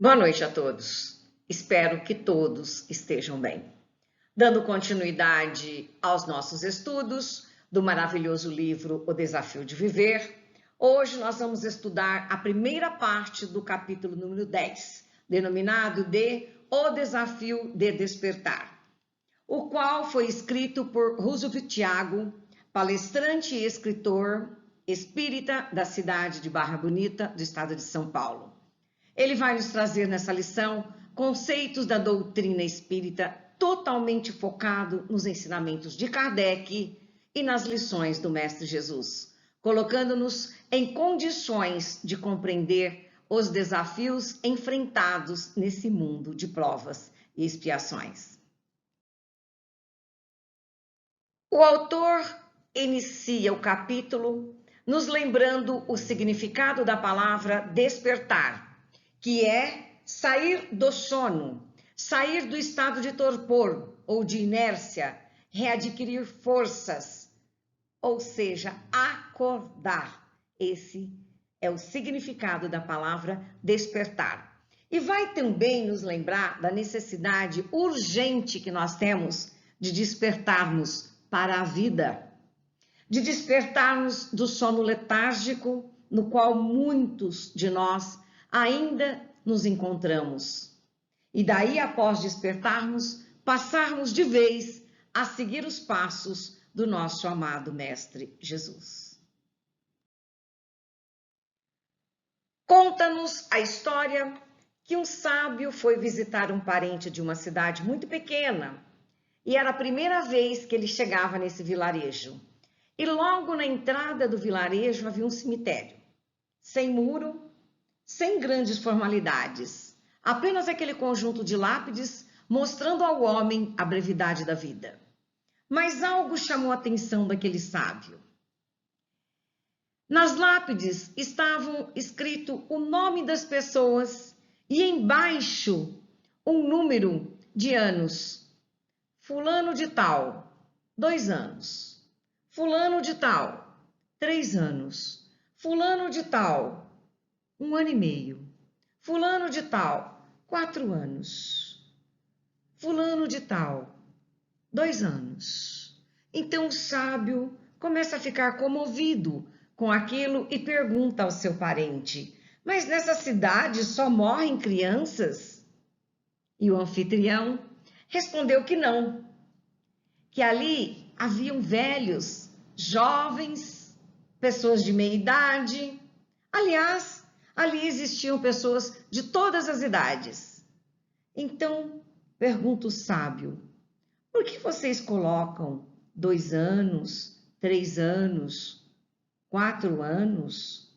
Boa noite a todos. Espero que todos estejam bem. Dando continuidade aos nossos estudos do maravilhoso livro O Desafio de Viver, hoje nós vamos estudar a primeira parte do capítulo número 10, denominado de O Desafio de Despertar, o qual foi escrito por Roosevelt Thiago, palestrante e escritor espírita da cidade de Barra Bonita, do estado de São Paulo. Ele vai nos trazer nessa lição conceitos da doutrina espírita totalmente focado nos ensinamentos de Kardec e nas lições do Mestre Jesus, colocando-nos em condições de compreender os desafios enfrentados nesse mundo de provas e expiações. O autor inicia o capítulo nos lembrando o significado da palavra despertar, que é sair do sono, sair do estado de torpor ou de inércia, readquirir forças, ou seja, acordar. Esse é o significado da palavra despertar. E vai também nos lembrar da necessidade urgente que nós temos de despertarmos para a vida, de despertarmos do sono letárgico no qual muitos de nós ainda nos encontramos. E daí, após despertarmos, passarmos de vez a seguir os passos do nosso amado Mestre Jesus. Conta-nos a história que um sábio foi visitar um parente de uma cidade muito pequena e era a primeira vez que ele chegava nesse vilarejo. E logo na entrada do vilarejo havia um cemitério, sem muro, sem grandes formalidades, apenas aquele conjunto de lápides mostrando ao homem a brevidade da vida. Mas algo chamou a atenção daquele sábio. Nas lápides estavam escrito o nome das pessoas e embaixo um número de anos. Fulano de tal, 2 anos. Fulano de tal, 3 anos. Fulano de tal, 1 ano e meio. Fulano de tal, 4 anos. Fulano de tal, 2 anos. Então o sábio começa a ficar comovido com aquilo e pergunta ao seu parente: mas nessa cidade só morrem crianças? E o anfitrião respondeu que não, que ali haviam velhos, jovens, pessoas de meia idade. Aliás, ali existiam pessoas de todas as idades. Então, pergunta o sábio: por que vocês colocam 2 anos, 3 anos, 4 anos?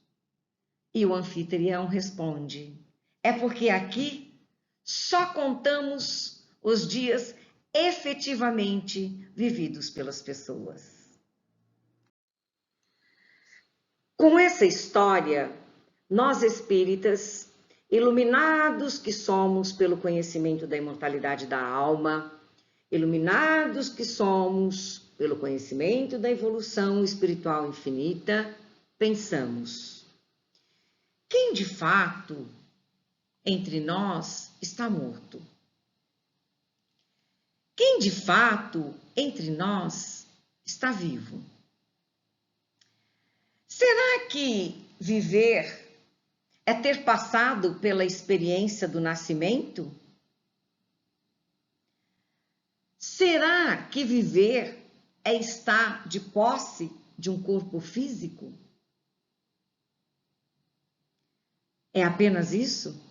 E o anfitrião responde: é porque aqui só contamos os dias efetivamente vividos pelas pessoas. Com essa história, nós espíritas, iluminados que somos pelo conhecimento da imortalidade da alma, iluminados que somos pelo conhecimento da evolução espiritual infinita, pensamos: quem de fato entre nós está morto? Quem de fato entre nós está vivo? Será que viver é ter passado pela experiência do nascimento? Será que viver é estar de posse de um corpo físico? É apenas isso?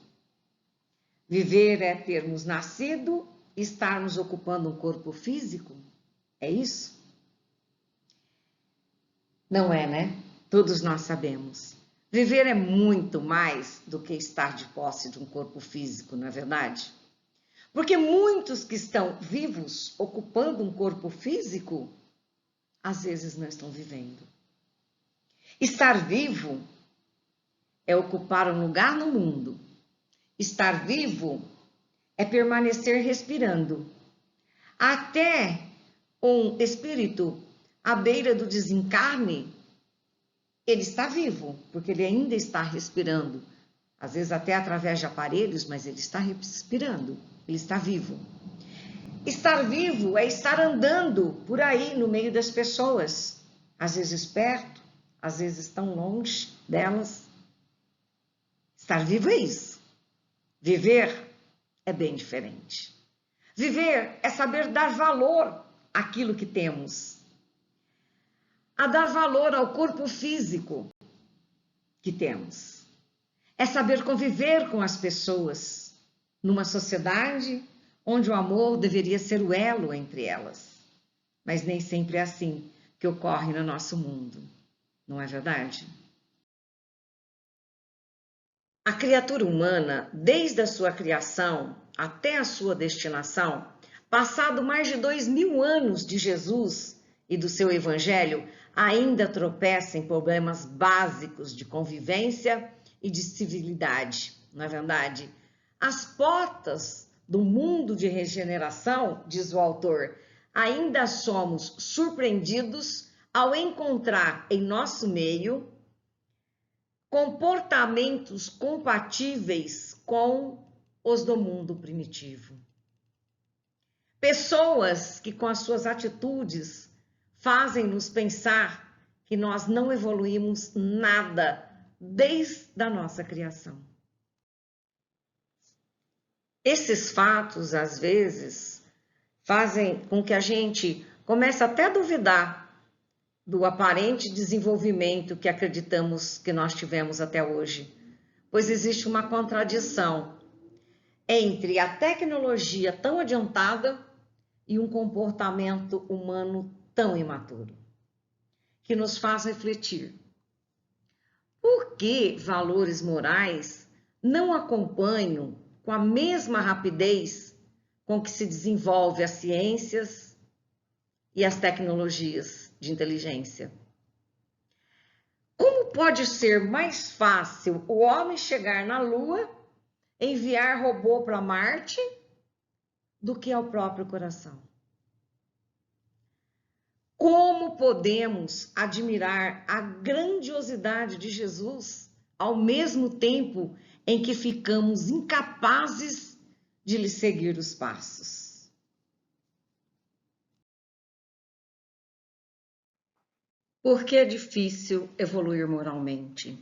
Viver é termos nascido e estarmos ocupando um corpo físico? É isso? Não é, né? Todos nós sabemos. Viver é muito mais do que estar de posse de um corpo físico, não é verdade? Porque muitos que estão vivos, ocupando um corpo físico, às vezes não estão vivendo. Estar vivo é ocupar um lugar no mundo. Estar vivo é permanecer respirando. Até um espírito à beira do desencarne, ele está vivo, porque ele ainda está respirando às vezes até através de aparelhos, mas ele está respirando, ele está vivo. Estar vivo é estar andando por aí no meio das pessoas, às vezes perto, às vezes tão longe delas. Estar vivo é isso. Viver é bem diferente. Viver é saber dar valor àquilo que temos, a dar valor ao corpo físico que temos. É saber conviver com as pessoas numa sociedade onde o amor deveria ser o elo entre elas. Mas nem sempre é assim que ocorre no nosso mundo, não é verdade? A criatura humana, desde a sua criação até a sua destinação, passado mais de 2000 anos de Jesus e do seu evangelho, ainda tropeça em problemas básicos de convivência e de civilidade, não é verdade? As portas do mundo de regeneração, diz o autor, ainda somos surpreendidos ao encontrar em nosso meio comportamentos compatíveis com os do mundo primitivo. Pessoas que com as suas atitudes fazem-nos pensar que nós não evoluímos nada desde a nossa criação. Esses fatos, às vezes, fazem com que a gente comece até a duvidar do aparente desenvolvimento que acreditamos que nós tivemos até hoje, pois existe uma contradição entre a tecnologia tão adiantada e um comportamento humano tão imaturo, que nos faz refletir. Por que valores morais não acompanham com a mesma rapidez com que se desenvolve as ciências e as tecnologias de inteligência? Como pode ser mais fácil o homem chegar na Lua, enviar robô para Marte, do que ao próprio coração? Como podemos admirar a grandiosidade de Jesus ao mesmo tempo em que ficamos incapazes de lhe seguir os passos? Por que é difícil evoluir moralmente?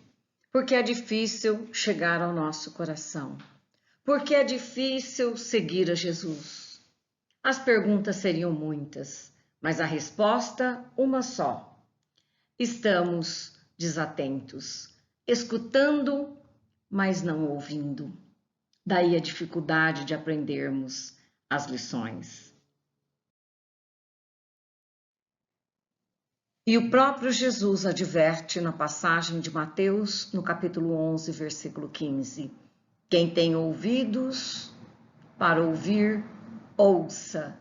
Porque é difícil chegar ao nosso coração? Porque é difícil seguir a Jesus? As perguntas seriam muitas, mas a resposta uma só. Estamos desatentos, escutando, mas não ouvindo. Daí a dificuldade de aprendermos as lições. E o próprio Jesus adverte na passagem de Mateus, no capítulo 11, versículo 15. Quem tem ouvidos para ouvir, ouça,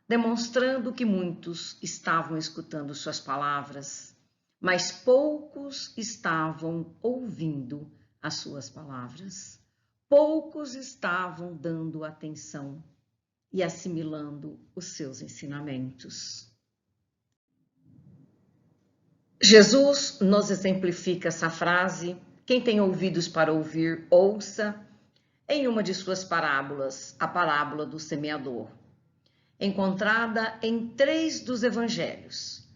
demonstrando que muitos estavam escutando suas palavras, mas poucos estavam ouvindo as suas palavras. Poucos estavam dando atenção e assimilando os seus ensinamentos. Jesus nos exemplifica essa frase, quem tem ouvidos para ouvir, ouça, em uma de suas parábolas, a parábola do semeador, encontrada em 3 dos evangelhos,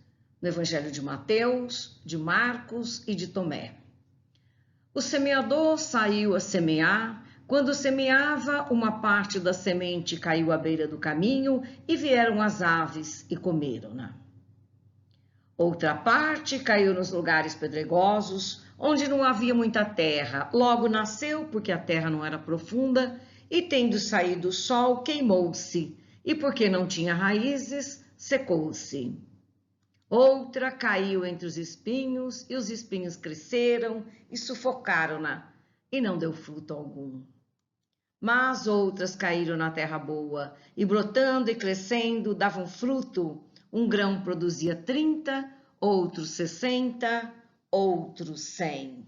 no evangelho de Mateus, de Marcos e de Tomé. O semeador saiu a semear. Quando semeava, uma parte da semente caiu à beira do caminho e vieram as aves e comeram-na. Outra parte caiu nos lugares pedregosos, onde não havia muita terra. Logo nasceu, porque a terra não era profunda, e tendo saído o sol, queimou-se, e porque não tinha raízes, secou-se. Outra caiu entre os espinhos, e os espinhos cresceram e sufocaram-na, e não deu fruto algum. Mas outras caíram na terra boa, e brotando e crescendo, davam fruto. Um grão produzia 30, outro 60, outro 100.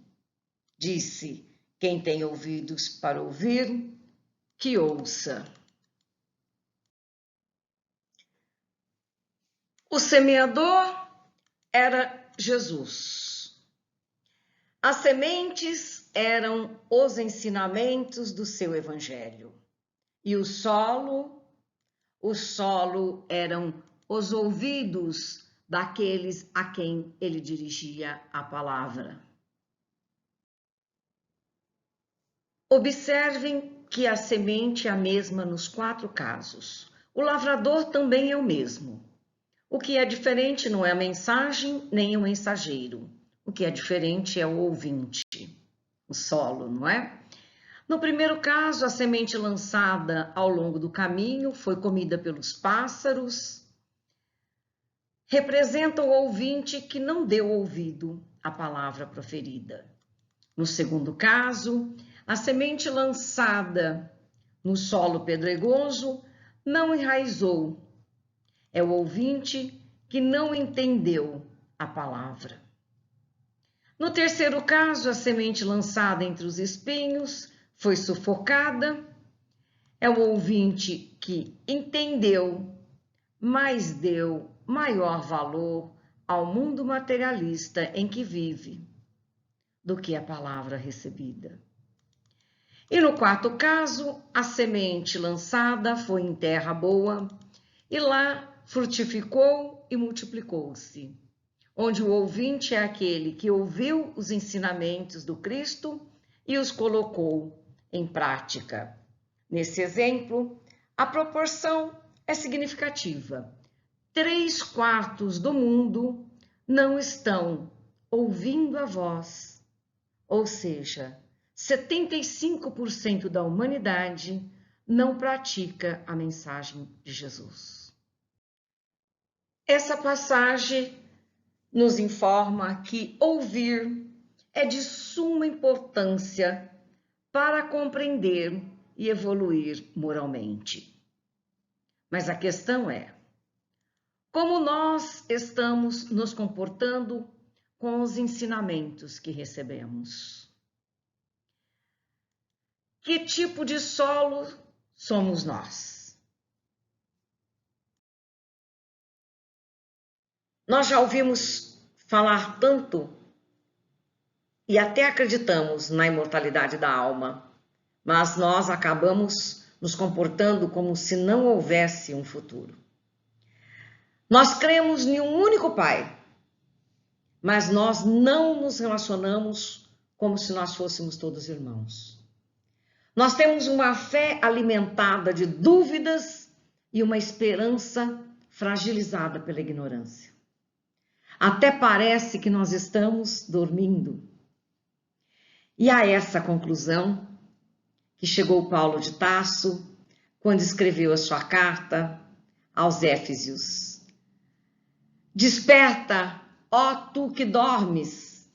Disse: quem tem ouvidos para ouvir, que ouça. O semeador era Jesus. As sementes eram os ensinamentos do seu evangelho. E o solo eram os ouvidos daqueles a quem ele dirigia a palavra. Observem que a semente é a mesma nos 4 casos. O lavrador também é o mesmo. O que é diferente não é a mensagem nem o mensageiro. O que é diferente é o ouvinte, o solo, não é? No primeiro caso, a semente lançada ao longo do caminho foi comida pelos pássaros. Representa o ouvinte que não deu ouvido à palavra proferida. No segundo caso, a semente lançada no solo pedregoso não enraizou. É o ouvinte que não entendeu a palavra. No terceiro caso, a semente lançada entre os espinhos foi sufocada. É o ouvinte que entendeu, mas deu maior valor ao mundo materialista em que vive do que a palavra recebida. E no quarto caso, a semente lançada foi em terra boa e lá frutificou e multiplicou-se, onde o ouvinte é aquele que ouviu os ensinamentos do Cristo e os colocou em prática. Nesse exemplo, a proporção é significativa. 3/4 do mundo não estão ouvindo a voz, ou seja, 75% da humanidade não pratica a mensagem de Jesus. Essa passagem nos informa que ouvir é de suma importância para compreender e evoluir moralmente. Mas a questão é: como nós estamos nos comportando com os ensinamentos que recebemos? Que tipo de solo somos nós? Nós já ouvimos falar tanto e até acreditamos na imortalidade da alma, mas nós acabamos nos comportando como se não houvesse um futuro. Nós cremos em um único Pai, mas nós não nos relacionamos como se nós fôssemos todos irmãos. Nós temos uma fé alimentada de dúvidas e uma esperança fragilizada pela ignorância. Até parece que nós estamos dormindo. E a essa conclusão que chegou Paulo de Tarso quando escreveu a sua carta aos Éfesios. Desperta, ó tu que dormes,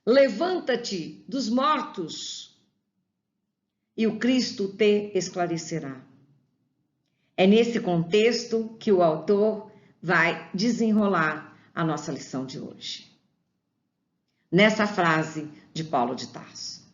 levanta-te dos mortos e o Cristo te esclarecerá. É nesse contexto que o autor vai desenrolar a nossa lição de hoje. Nessa frase de Paulo de Tarso.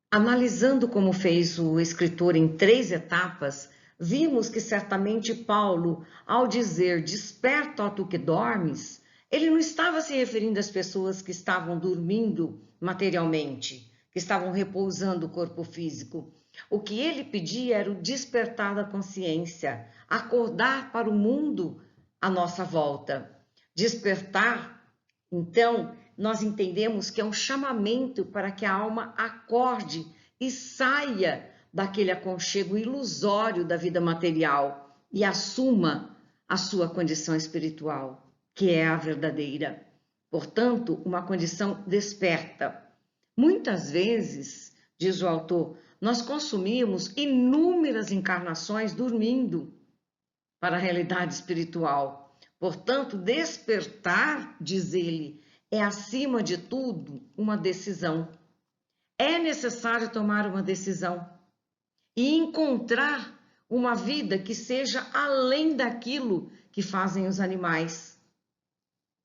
Analisando como fez o escritor em 3 etapas, vimos que certamente Paulo, ao dizer desperta, ó tu que dormes, ele não estava se referindo às pessoas que estavam dormindo materialmente, que estavam repousando o corpo físico. O que ele pedia era o despertar da consciência, acordar para o mundo à nossa volta. Despertar, então, nós entendemos que é um chamamento para que a alma acorde e saia daquele aconchego ilusório da vida material e assuma a sua condição espiritual, que é a verdadeira. Portanto, uma condição desperta. Muitas vezes, diz o autor, nós consumimos inúmeras encarnações dormindo para a realidade espiritual. Portanto, despertar, diz ele, é acima de tudo uma decisão. É necessário tomar uma decisão e encontrar uma vida que seja além daquilo que fazem os animais.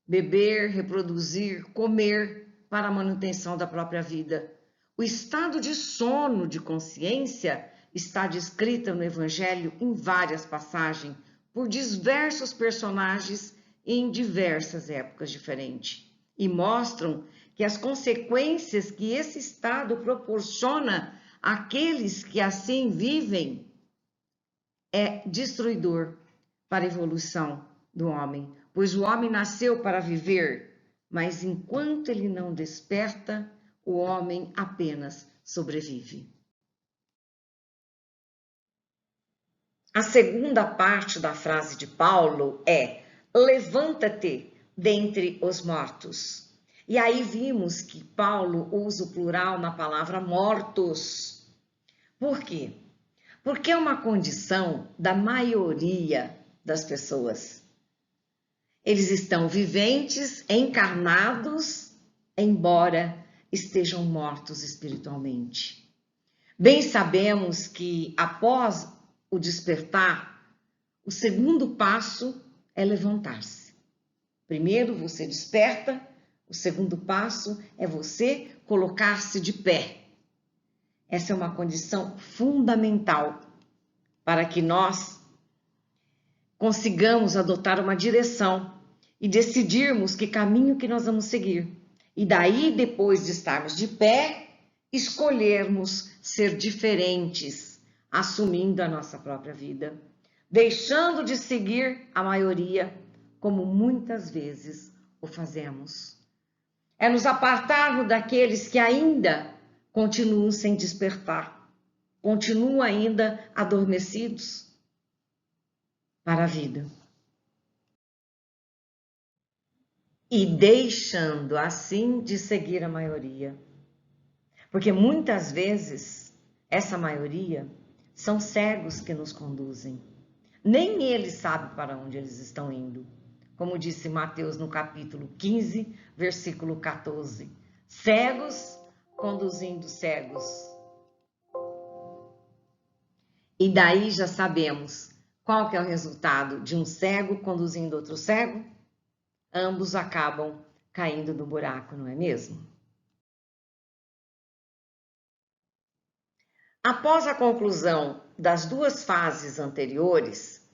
Beber, reproduzir, comer para a manutenção da própria vida. O estado de sono de consciência está descrito no Evangelho em várias passagens, por diversos personagens em diversas épocas diferentes. E mostram que as consequências que esse estado proporciona àqueles que assim vivem é destruidor para a evolução do homem, pois o homem nasceu para viver, mas enquanto ele não desperta, o homem apenas sobrevive. A segunda parte da frase de Paulo é: levanta-te dentre os mortos. E aí vimos que Paulo usa o plural na palavra mortos. Por quê? Porque é uma condição da maioria das pessoas. Eles estão viventes, encarnados, embora estejam mortos espiritualmente. Bem sabemos que após o despertar, o segundo passo é levantar-se. Primeiro você desperta, o segundo passo é você colocar-se de pé. Essa é uma condição fundamental para que nós consigamos adotar uma direção e decidirmos que caminho que nós vamos seguir. E daí, depois de estarmos de pé, escolhermos ser diferentes, assumindo a nossa própria vida, deixando de seguir a maioria, como muitas vezes o fazemos. É nos apartarmos daqueles que ainda continuam sem despertar, continuam ainda adormecidos para a vida. E deixando assim de seguir a maioria. Porque muitas vezes essa maioria são cegos que nos conduzem. Nem eles sabem para onde eles estão indo. Como disse Mateus no capítulo 15, versículo 14. Cegos conduzindo cegos. E daí já sabemos qual que é o resultado de um cego conduzindo outro cego. Ambos acabam caindo no buraco, não é mesmo? Após a conclusão das duas fases anteriores,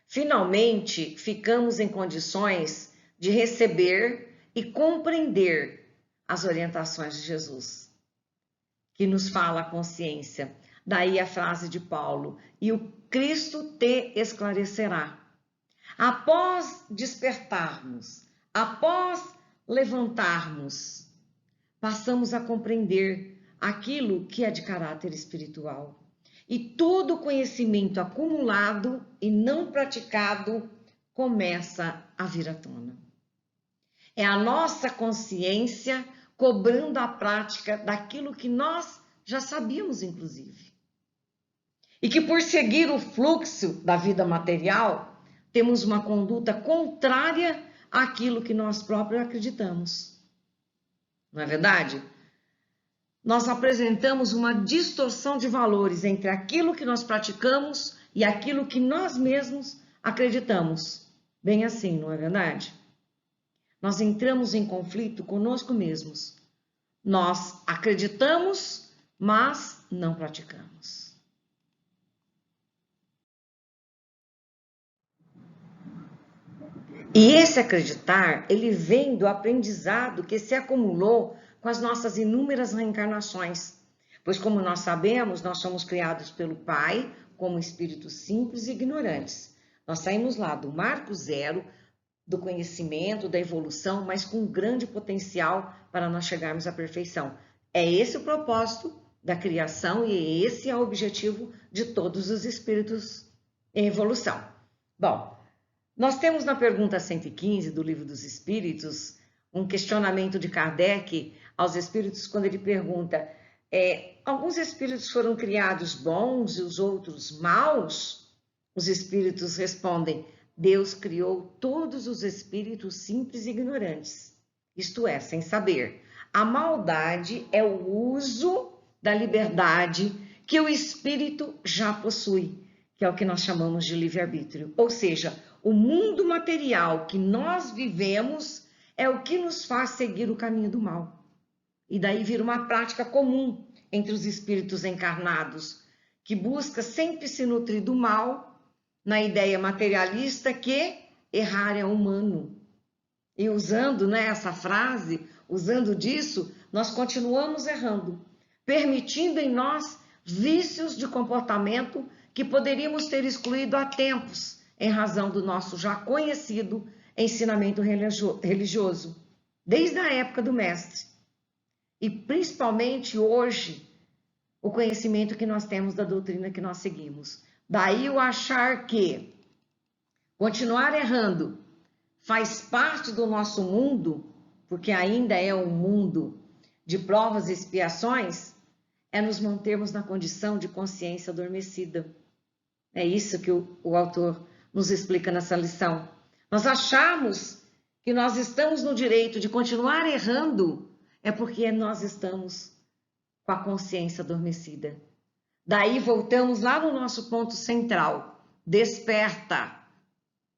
finalmente ficamos em condições de receber e compreender as orientações de Jesus, que nos fala a consciência. Daí a frase de Paulo: e o Cristo te esclarecerá. Após despertarmos, após levantarmos, passamos a compreender aquilo que é de caráter espiritual. E todo conhecimento acumulado e não praticado começa a vir à tona. É a nossa consciência cobrando a prática daquilo que nós já sabíamos, inclusive. E que por seguir o fluxo da vida material, temos uma conduta contrária àquilo que nós próprios acreditamos. Não é verdade? Nós apresentamos uma distorção de valores entre aquilo que nós praticamos e aquilo que nós mesmos acreditamos. Bem assim, não é verdade? Nós entramos em conflito conosco mesmos. Nós acreditamos, mas não praticamos. E esse acreditar, ele vem do aprendizado que se acumulou com as nossas inúmeras reencarnações. Pois, como nós sabemos, nós somos criados pelo Pai como espíritos simples e ignorantes. Nós saímos lá do marco zero, do conhecimento, da evolução, mas com um grande potencial para nós chegarmos à perfeição. É esse o propósito da criação e esse é o objetivo de todos os espíritos em evolução. Bom, nós temos na pergunta 115 do Livro dos Espíritos um questionamento de Kardec aos espíritos quando ele pergunta: alguns espíritos foram criados bons e os outros maus? Os espíritos respondem: Deus criou todos os espíritos simples e ignorantes, isto é, sem saber. A maldade é o uso da liberdade que o espírito já possui, que é o que nós chamamos de livre-arbítrio. Ou seja, o mundo material que nós vivemos é o que nos faz seguir o caminho do mal. E daí vira uma prática comum entre os espíritos encarnados, que busca sempre se nutrir do mal, na ideia materialista que errar é humano. E usando essa frase, usando disso, nós continuamos errando, permitindo em nós vícios de comportamento que poderíamos ter excluído há tempos, em razão do nosso já conhecido ensinamento religioso, desde a época do Mestre. E principalmente hoje, o conhecimento que nós temos da doutrina que nós seguimos. Daí o achar que continuar errando faz parte do nosso mundo, porque ainda é um mundo de provas e expiações, é nos mantermos na condição de consciência adormecida. É isso que o autor nos explica nessa lição. Nós achamos que nós estamos no direito de continuar errando, é porque nós estamos com a consciência adormecida. Daí voltamos lá no nosso ponto central. Desperta,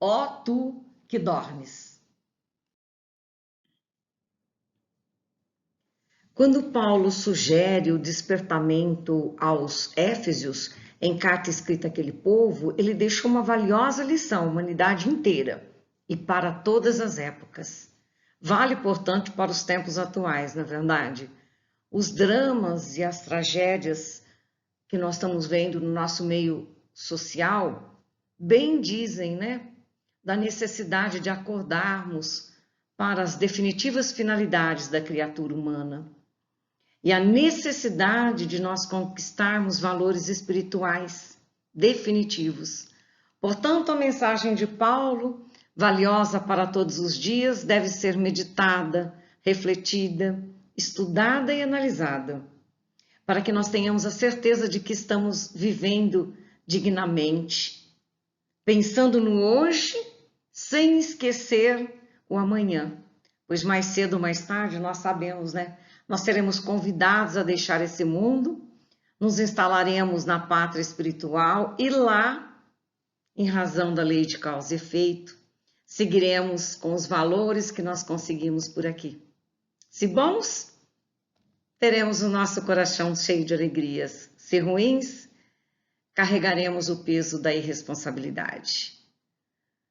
ó tu que dormes. Quando Paulo sugere o despertamento aos Éfesios, em carta escrita àquele povo, ele deixou uma valiosa lição à humanidade inteira e para todas as épocas. Vale, portanto, para os tempos atuais, na verdade. Os dramas e as tragédias que nós estamos vendo no nosso meio social, bem dizem, né, da necessidade de acordarmos para as definitivas finalidades da criatura humana e a necessidade de nós conquistarmos valores espirituais definitivos. Portanto, a mensagem de Paulo, valiosa para todos os dias, deve ser meditada, refletida, estudada e analisada, para que nós tenhamos a certeza de que estamos vivendo dignamente, pensando no hoje, sem esquecer o amanhã, pois mais cedo ou mais tarde nós sabemos, né? Nós seremos convidados a deixar esse mundo, nos instalaremos na pátria espiritual e lá, em razão da lei de causa e efeito, seguiremos com os valores que nós conseguimos por aqui. Se bons, teremos o nosso coração cheio de alegrias. Se ruins, carregaremos o peso da irresponsabilidade.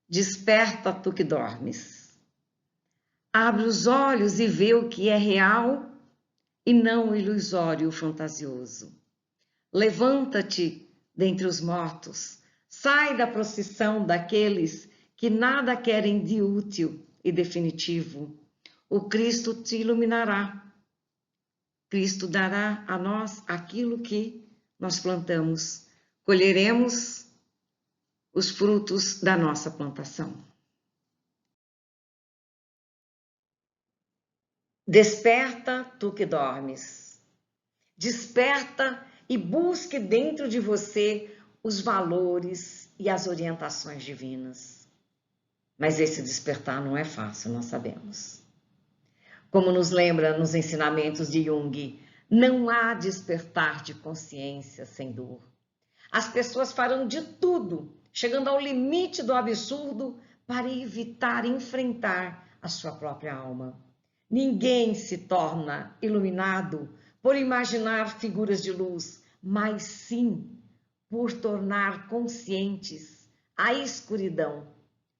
Desperta tu que dormes. Abre os olhos e vê o que é real e não o ilusório fantasioso. Levanta-te dentre os mortos, sai da procissão daqueles que nada querem de útil e definitivo. O Cristo te iluminará. Cristo dará a nós aquilo que nós plantamos. Colheremos os frutos da nossa plantação. Desperta, tu que dormes. Desperta e busque dentro de você os valores e as orientações divinas. Mas esse despertar não é fácil, nós sabemos. Como nos lembra nos ensinamentos de Jung, não há despertar de consciência sem dor. As pessoas farão de tudo, chegando ao limite do absurdo, para evitar enfrentar a sua própria alma. Ninguém se torna iluminado por imaginar figuras de luz, mas sim por tornar conscientes a escuridão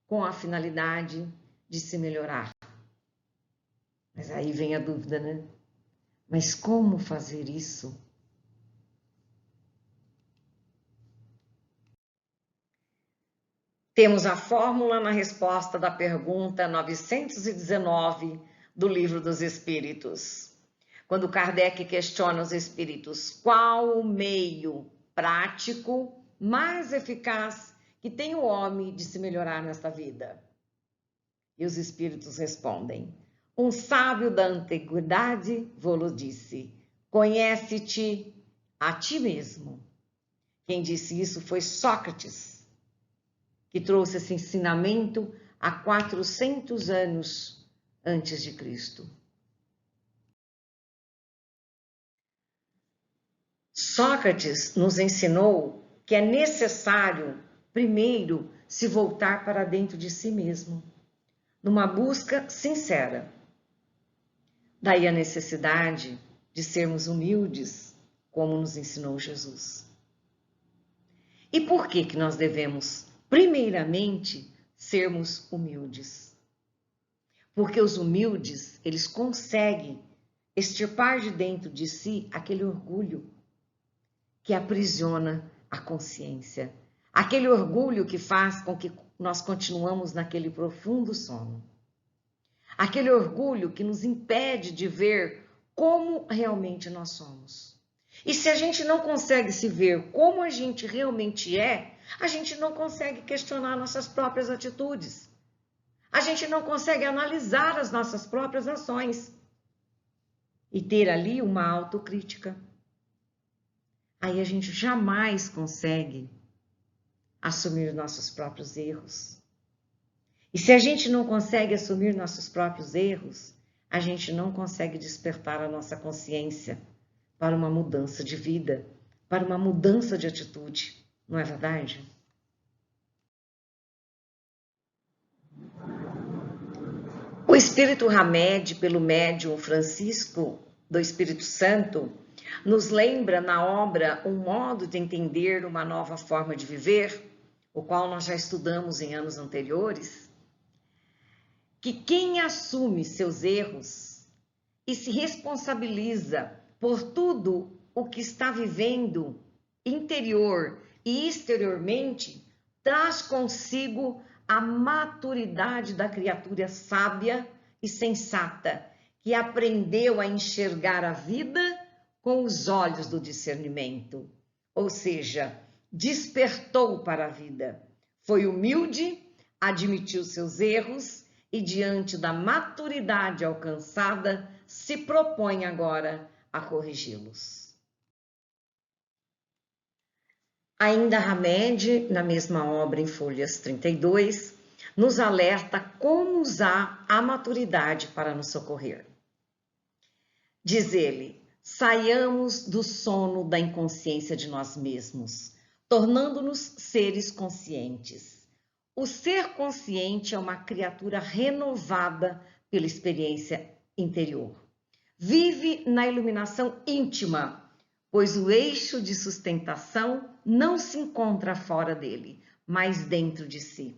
com a finalidade de se melhorar. Mas aí vem a dúvida, né? Mas como fazer isso? Temos a fórmula na resposta da pergunta 919 do Livro dos Espíritos. Quando Kardec questiona os espíritos qual o meio prático mais eficaz que tem o homem de se melhorar nesta vida? E os espíritos respondem: um sábio da antiguidade vô-lo disse, conhece-te a ti mesmo. Quem disse isso foi Sócrates, que trouxe esse ensinamento há 400 anos antes de Cristo. Sócrates nos ensinou que é necessário, primeiro, se voltar para dentro de si mesmo, numa busca sincera. Daí a necessidade de sermos humildes, como nos ensinou Jesus. E por que nós devemos, primeiramente, sermos humildes? Porque os humildes, eles conseguem extirpar de dentro de si aquele orgulho que aprisiona a consciência. Aquele orgulho que faz com que nós continuamos naquele profundo sono. Aquele orgulho que nos impede de ver como realmente nós somos. E se a gente não consegue se ver como a gente realmente é, a gente não consegue questionar nossas próprias atitudes. A gente não consegue analisar as nossas próprias ações e ter ali uma autocrítica. Aí a gente jamais consegue assumir nossos próprios erros. E se a gente não consegue assumir nossos próprios erros, a gente não consegue despertar a nossa consciência para uma mudança de vida, para uma mudança de atitude, não é verdade? O Espírito Hamed, pelo médium Francisco do Espírito Santo, nos lembra na obra Um Modo de Entender uma Nova Forma de Viver, o qual nós já estudamos em anos anteriores, que quem assume seus erros e se responsabiliza por tudo o que está vivendo interior e exteriormente, traz consigo a maturidade da criatura sábia e sensata, que aprendeu a enxergar a vida com os olhos do discernimento, ou seja, despertou para a vida, foi humilde, admitiu seus erros e, diante da maturidade alcançada, se propõe agora a corrigi-los. Ainda Hamed, na mesma obra em folhas 32, nos alerta como usar a maturidade para nos socorrer. Diz ele: saiamos do sono da inconsciência de nós mesmos, tornando-nos seres conscientes. O ser consciente é uma criatura renovada pela experiência interior. Vive na iluminação íntima, pois o eixo de sustentação não se encontra fora dele, mas dentro de si.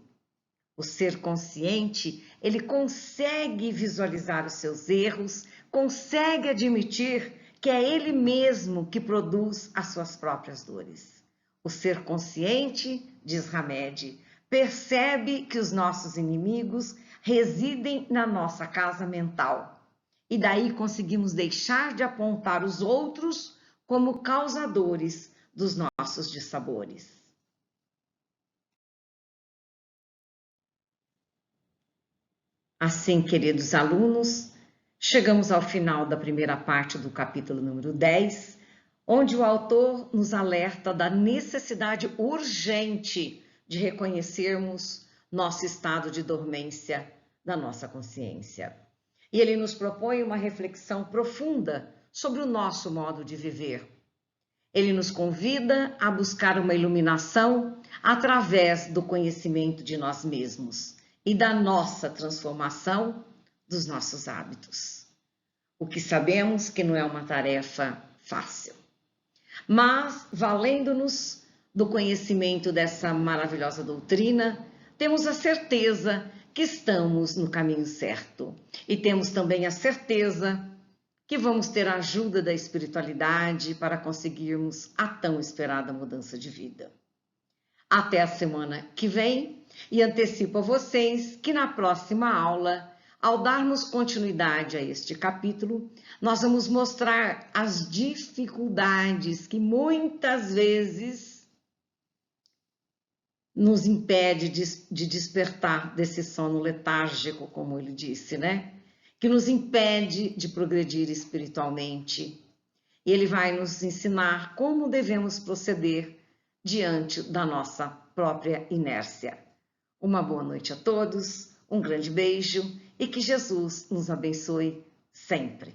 O ser consciente, ele consegue visualizar os seus erros, consegue admitir que é ele mesmo que produz as suas próprias dores. O ser consciente, diz Hamed, percebe que os nossos inimigos residem na nossa casa mental. E daí conseguimos deixar de apontar os outros como causadores dos nossos dissabores. Assim, queridos alunos, chegamos ao final da primeira parte do capítulo número 10, onde o autor nos alerta da necessidade urgente de reconhecermos nosso estado de dormência da nossa consciência. E ele nos propõe uma reflexão profunda sobre o nosso modo de viver. Ele nos convida a buscar uma iluminação através do conhecimento de nós mesmos e da nossa transformação dos nossos hábitos. O que sabemos que não é uma tarefa fácil. Mas, valendo-nos do conhecimento dessa maravilhosa doutrina, temos a certeza que estamos no caminho certo. E temos também a certeza que vamos ter a ajuda da espiritualidade para conseguirmos a tão esperada mudança de vida. Até a semana que vem, e antecipo a vocês que na próxima aula, ao darmos continuidade a este capítulo, nós vamos mostrar as dificuldades que muitas vezes nos impede de despertar desse sono letárgico, como ele disse, né? Que nos impede de progredir espiritualmente. E ele vai nos ensinar como devemos proceder diante da nossa própria inércia. Uma boa noite a todos, um grande beijo e que Jesus nos abençoe sempre.